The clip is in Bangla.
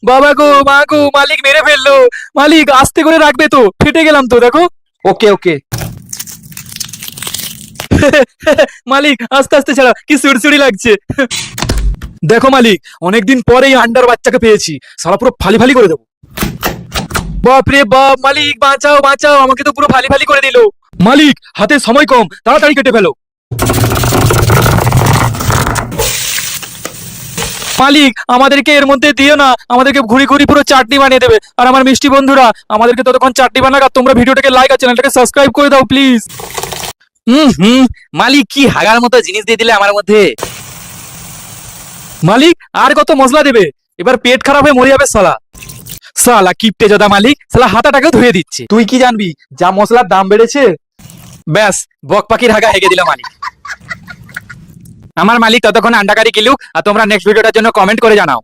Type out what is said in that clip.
বাবা গো, মা গো, মালিক মেরে ফেললো। মালিক আস্তে করে রাখবে তো, ফেটে গেলাম তো, দেখো। ওকে ওকে। মালিক আস্তে আস্তে ছাড়া, কি সুড়সুড়ি লাগছে। দেখো মালিক, অনেকদিন পরে এই আন্ডার বাচ্চাকে পেয়েছি, সারা পুরো ফালি ফালি করে দেবো। বাপ রে বাপ, মালিক বাঁচাও বাঁচাও, আমাকে তো পুরো ফালি ফালি করে দিল। মালিক হাতে সময় কম, তাড়াতাড়ি কেটে ফেলো। মালিক আমাদেরকে এর মধ্যে দিও না, আমাদেরকে ঘুরি ঘুরি পুরো চাটনি বানিয়ে দেবে। আর আমার মিষ্টি বন্ধুরা, আমাদেরকে ততক্ষণ চাটনি বানাক, আর তোমরা ভিডিওটাকে লাইক আর চ্যানেলটাকে সাবস্ক্রাইব করে দাও প্লিজ। মালিক কি হাগার মতো জিনিস দিয়ে দিলে আমার মধ্যে। মালিক আর কত মশলা দেবে, এবার পেট খারাপ হয়ে মরে যাবে সালা। সালা কিপটে জদা মালিক, সালা হাতাটাকেও ধুয়ে দিচ্ছে। তুই কি জানবি যা মশলার দাম বেড়েছে। ব্যাস, বক পাখির হাগা হেগে দিল মালিক। আমার মালিক ততক্ষণ আন্ডা কারি কিলুক, আর তোমরা নেক্সট ভিডিওটার জন্য কমেন্ট করে জানাও।